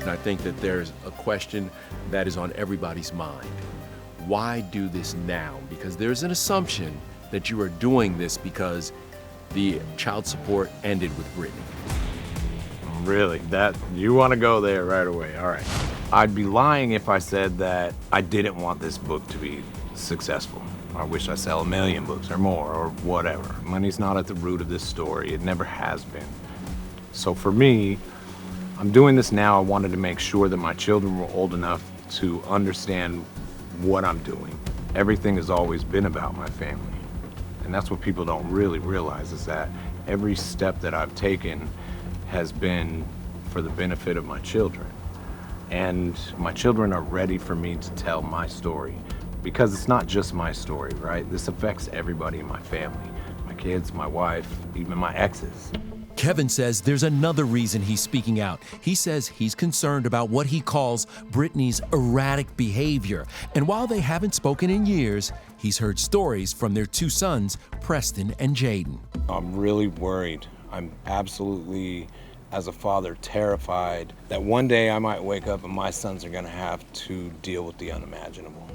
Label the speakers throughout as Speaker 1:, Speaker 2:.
Speaker 1: And I think that there's a question that is on everybody's mind. Why do this now? Because there's an assumption that you are doing this because the child support ended with Britney.
Speaker 2: Really? That you want to go there right away? All right. I'd be lying if I said that I didn't want this book to be successful. I wish I sell 1 million books or more or whatever. Money's not at the root of this story. It never has been. So for me, I'm doing this now. I wanted to make sure that my children were old enough to understand what I'm doing. Everything has always been about my family. And that's what people don't really realize, is that every step that I've taken has been for the benefit of my children. And my children are ready for me to tell my story, because it's not just my story, right? This affects everybody in my family, my kids, my wife, even my exes.
Speaker 3: Kevin says there's another reason he's speaking out. He says he's concerned about what he calls Britney's erratic behavior. And while they haven't spoken in years, he's heard stories from their 2 sons, Preston and Jayden.
Speaker 2: I'm really worried. I'm absolutely, as a father, terrified that one day I might wake up and my sons are gonna have to deal with the unimaginable.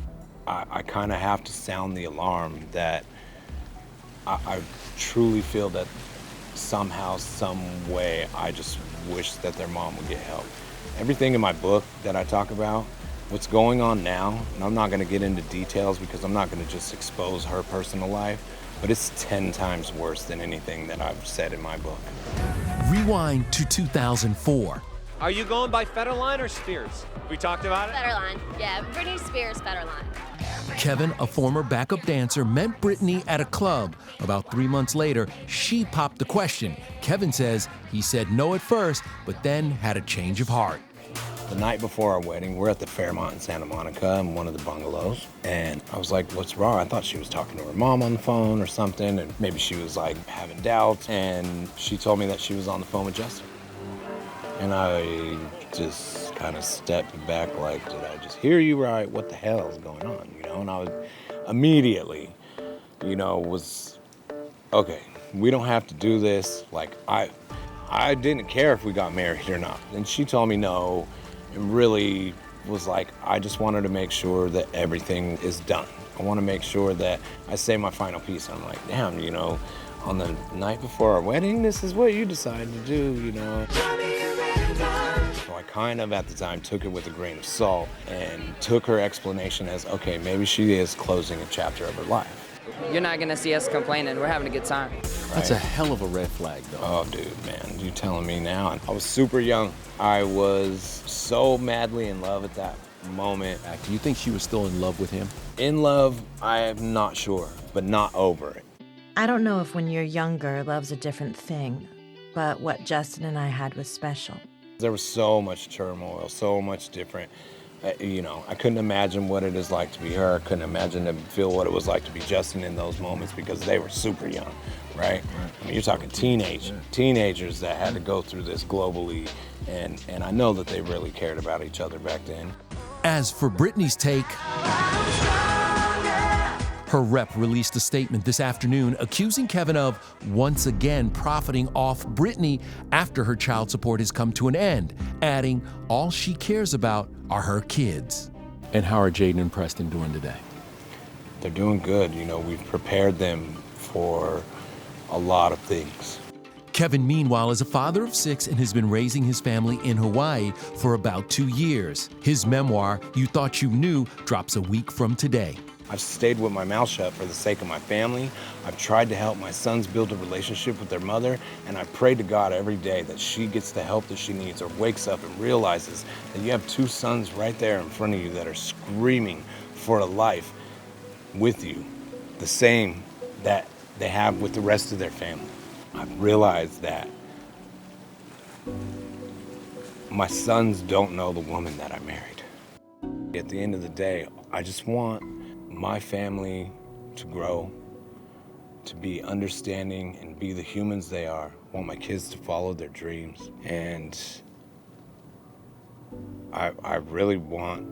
Speaker 2: I kind of have to sound the alarm that I truly feel that somehow, some way, I just wish that their mom would get help. Everything in my book that I talk about, what's going on now, and I'm not gonna get into details because I'm not gonna just expose her personal life, but it's 10 times worse than anything that I've said in my book.
Speaker 3: Rewind to 2004.
Speaker 4: Are you going by Federline or Spears? We talked about it?
Speaker 5: Federline. Yeah, Britney Spears, Federline.
Speaker 3: Kevin, a former backup dancer, met Britney at a club. About 3 months later, she popped the question. Kevin says he said no at first, but then had a change of heart.
Speaker 2: The night before our wedding, we're at the Fairmont in Santa Monica in one of the bungalows. And I was like, what's wrong? I thought she was talking to her mom on the phone or something. And maybe she was like having doubts. And she told me that she was on the phone with Justin. And I just kind of stepped back like, did I just hear you right? What the hell is going on? You know, and I was immediately, was, okay, we don't have to do this. Like, I didn't care if we got married or not. And she told me no, and really was like, I just wanted to make sure that everything is done. I want to make sure that I say my final piece. I'm like, damn, on the night before our wedding, this is what you decided to do, So I kind of, at the time, took it with a grain of salt and took her explanation as, okay, maybe she is closing a chapter of her life.
Speaker 6: You're not gonna see us complaining. We're having a good time.
Speaker 1: That's a hell of a red flag, though.
Speaker 2: Oh, dude, man, you telling me now. I was super young. I was so madly in love at that moment.
Speaker 1: Do you think she was still in love with him?
Speaker 2: In love, I am not sure, but not over it.
Speaker 7: I don't know if when you're younger, love's a different thing, but what Justin and I had was special.
Speaker 2: There was so much turmoil, so much different. I couldn't imagine what it is like to be her. I couldn't imagine to feel what it was like to be Justin in those moments because they were super young, right? I mean, you're talking teenagers that had to go through this globally, and I know that they really cared about each other back then.
Speaker 3: As for Britney's take, her rep released a statement this afternoon accusing Kevin of once again profiting off Britney after her child support has come to an end, adding all she cares about are her kids.
Speaker 1: And how are Jayden and Preston doing today?
Speaker 2: They're doing good. We've prepared them for a lot of things.
Speaker 3: Kevin, meanwhile, is a father of 6 and has been raising his family in Hawaii for about 2 years. His memoir, You Thought You Knew, drops a week from today.
Speaker 2: I've stayed with my mouth shut for the sake of my family. I've tried to help my sons build a relationship with their mother, and I pray to God every day that she gets the help that she needs or wakes up and realizes that you have 2 sons right there in front of you that are screaming for a life with you, the same that they have with the rest of their family. I've realized that my sons don't know the woman that I married. At the end of the day, I just want my family to grow, to be understanding and be the humans they are. I want my kids to follow their dreams. And I really want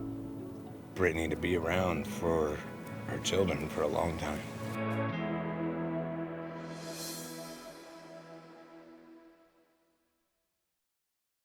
Speaker 2: Britney to be around for her children for a long time.